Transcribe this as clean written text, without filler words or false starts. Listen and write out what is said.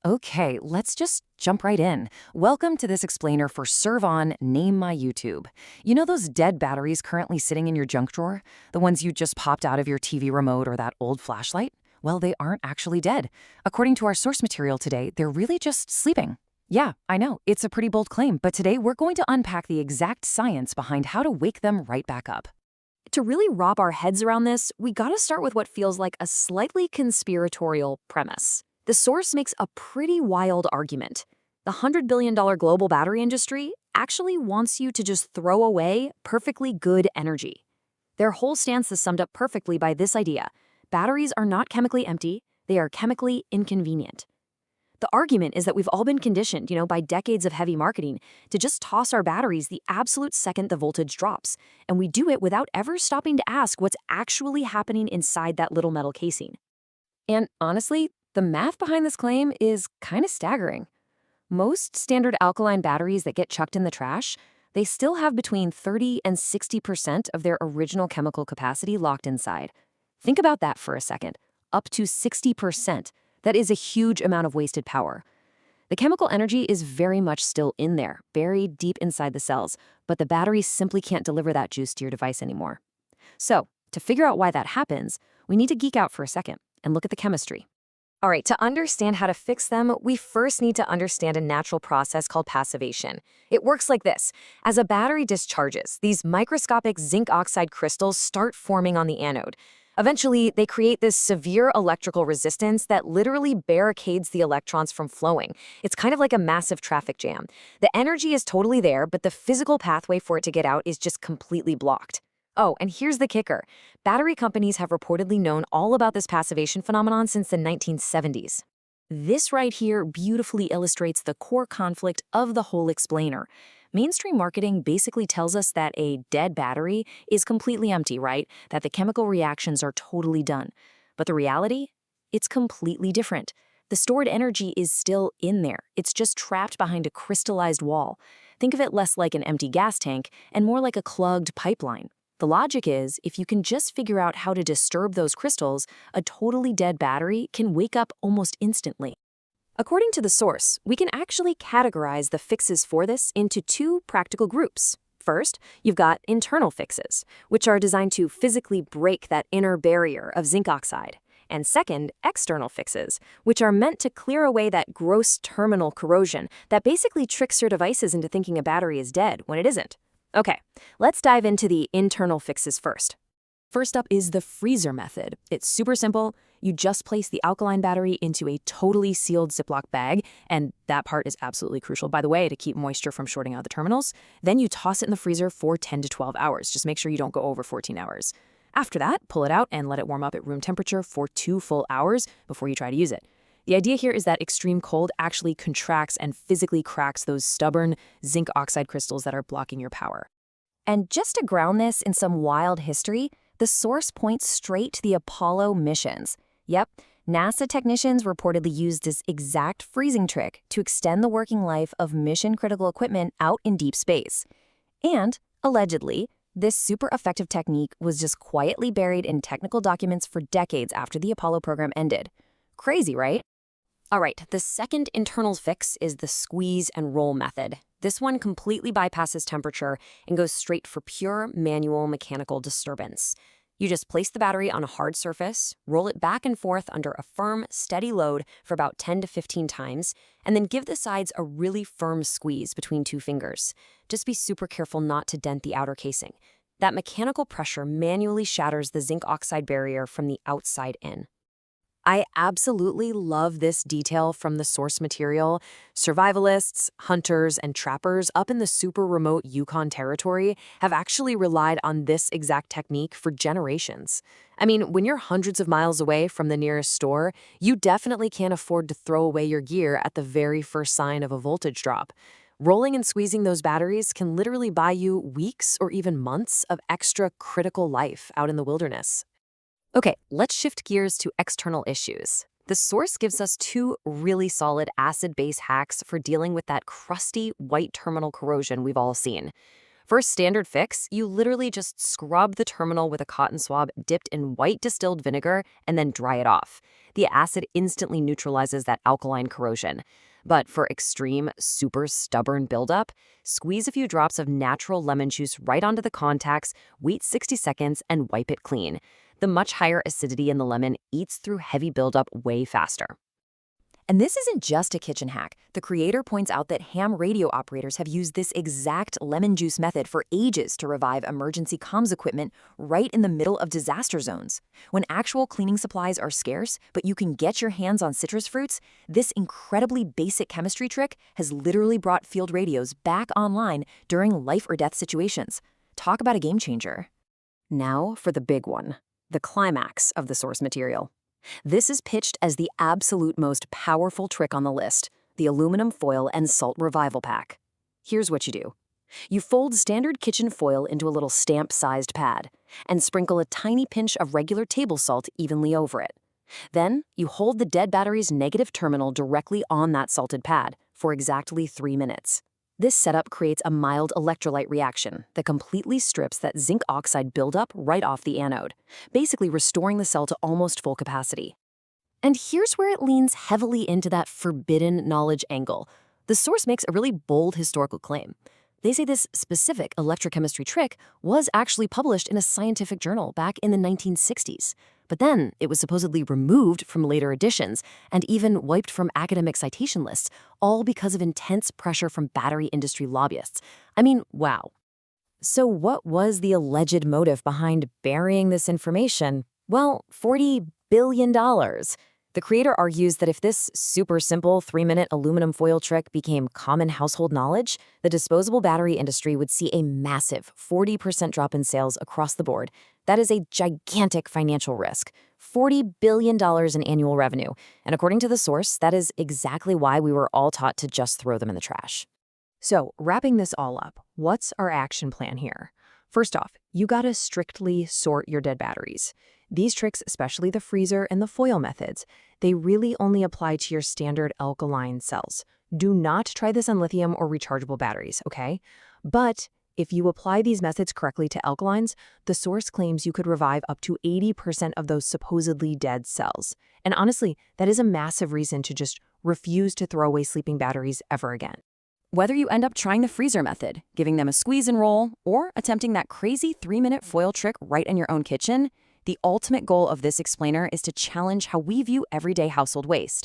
Okay, let's just jump right in. Welcome to this explainer for Serve-On Name My YouTube. You know those dead batteries currently sitting in your junk drawer? The ones you just popped out of your TV remote or that old flashlight? Well, they aren't actually dead. According to our source material today, they're really just sleeping. Yeah, I know, it's a pretty bold claim, but today we're going to unpack the exact science behind how to wake them right back up. To really wrap our heads around this, we gotta start with what feels like a slightly conspiratorial premise. The source makes a pretty wild argument. The $100 billion global battery industry actually wants you to just throw away perfectly good energy. Their whole stance is summed up perfectly by this idea: batteries are not chemically empty, they are chemically inconvenient. The argument is that we've all been conditioned, by decades of heavy marketing to just toss our batteries the absolute second the voltage drops, and we do it without ever stopping to ask what's actually happening inside that little metal casing. And honestly, the math behind this claim is kind of staggering. Most standard alkaline batteries that get chucked in the trash, they still have between 30 and 60% of their original chemical capacity locked inside. Think about that for a second. Up to 60%. That is a huge amount of wasted power. The chemical energy is very much still in there, buried deep inside the cells, but the battery simply can't deliver that juice to your device anymore. So, to figure out why that happens, we need to geek out for a second and look at the chemistry. All right, to understand how to fix them, we first need to understand a natural process called passivation. It works like this. As a battery discharges, these microscopic zinc oxide crystals start forming on the anode. Eventually, they create this severe electrical resistance that literally barricades the electrons from flowing. It's kind of like a massive traffic jam. The energy is totally there, but the physical pathway for it to get out is just completely blocked. Oh, and here's the kicker. Battery companies have reportedly known all about this passivation phenomenon since the 1970s. This right here beautifully illustrates the core conflict of the whole explainer. Mainstream marketing basically tells us that a dead battery is completely empty, right? That the chemical reactions are totally done. But the reality? It's completely different. The stored energy is still in there. It's just trapped behind a crystallized wall. Think of it less like an empty gas tank and more like a clogged pipeline. The logic is, if you can just figure out how to disturb those crystals, a totally dead battery can wake up almost instantly. According to the source, we can actually categorize the fixes for this into two practical groups. First, you've got internal fixes, which are designed to physically break that inner barrier of zinc oxide. And second, external fixes, which are meant to clear away that gross terminal corrosion that basically tricks your devices into thinking a battery is dead when it isn't. Okay, let's dive into the internal fixes first. First up is the freezer method. It's super simple. You just place the alkaline battery into a totally sealed Ziploc bag, and that part is absolutely crucial, by the way, to keep moisture from shorting out the terminals. Then you toss it in the freezer for 10 to 12 hours. Just make sure you don't go over 14 hours. After that, pull it out and let it warm up at room temperature for 2 full hours before you try to use it. The idea here is that extreme cold actually contracts and physically cracks those stubborn zinc oxide crystals that are blocking your power. And just to ground this in some wild history, the source points straight to the Apollo missions. Yep, NASA technicians reportedly used this exact freezing trick to extend the working life of mission-critical equipment out in deep space. And, allegedly, this super effective technique was just quietly buried in technical documents for decades after the Apollo program ended. Crazy, right? All right, the second internal fix is the squeeze and roll method. This one completely bypasses temperature and goes straight for pure manual mechanical disturbance. You just place the battery on a hard surface, roll it back and forth under a firm, steady load for about 10 to 15 times, and then give the sides a really firm squeeze between 2 fingers. Just be super careful not to dent the outer casing. That mechanical pressure manually shatters the zinc oxide barrier from the outside in. I absolutely love this detail from the source material. Survivalists, hunters, and trappers up in the super remote Yukon territory have actually relied on this exact technique for generations. I mean, when you're hundreds of miles away from the nearest store, you definitely can't afford to throw away your gear at the very first sign of a voltage drop. Rolling and squeezing those batteries can literally buy you weeks or even months of extra critical life out in the wilderness. Okay, let's shift gears to external issues. The source gives us 2 really solid acid-base hacks for dealing with that crusty white terminal corrosion we've all seen. For a standard fix, you literally just scrub the terminal with a cotton swab dipped in white distilled vinegar and then dry it off. The acid instantly neutralizes that alkaline corrosion. But for extreme, super stubborn buildup, squeeze a few drops of natural lemon juice right onto the contacts, wait 60 seconds, and wipe it clean. The much higher acidity in the lemon eats through heavy buildup way faster. And this isn't just a kitchen hack. The creator points out that ham radio operators have used this exact lemon juice method for ages to revive emergency comms equipment right in the middle of disaster zones. When actual cleaning supplies are scarce, but you can get your hands on citrus fruits, this incredibly basic chemistry trick has literally brought field radios back online during life or death situations. Talk about a game changer. Now for the big one, the climax of the source material. This is pitched as the absolute most powerful trick on the list, the aluminum foil and salt revival pack. Here's what you do. You fold standard kitchen foil into a little stamp-sized pad and sprinkle a tiny pinch of regular table salt evenly over it. Then, you hold the dead battery's negative terminal directly on that salted pad for exactly 3 minutes. This setup creates a mild electrolyte reaction that completely strips that zinc oxide buildup right off the anode, basically restoring the cell to almost full capacity. And here's where it leans heavily into that forbidden knowledge angle. The source makes a really bold historical claim. They say this specific electrochemistry trick was actually published in a scientific journal back in the 1960s. But then it was supposedly removed from later editions and even wiped from academic citation lists, all because of intense pressure from battery industry lobbyists. I mean, wow. So what was the alleged motive behind burying this information? Well, $40 billion. The creator argues that if this super simple 3-minute aluminum foil trick became common household knowledge, the disposable battery industry would see a massive 40% drop in sales across the board. That is a gigantic financial risk. $40 billion in annual revenue. And according to the source, that is exactly why we were all taught to just throw them in the trash. So, wrapping this all up, what's our action plan here? First off, you gotta strictly sort your dead batteries. These tricks, especially the freezer and the foil methods, they really only apply to your standard alkaline cells. Do not try this on lithium or rechargeable batteries, okay? But if you apply these methods correctly to alkalines, the source claims you could revive up to 80% of those supposedly dead cells. And honestly, that is a massive reason to just refuse to throw away sleeping batteries ever again. Whether you end up trying the freezer method, giving them a squeeze and roll, or attempting that crazy 3-minute foil trick right in your own kitchen, the ultimate goal of this explainer is to challenge how we view everyday household waste.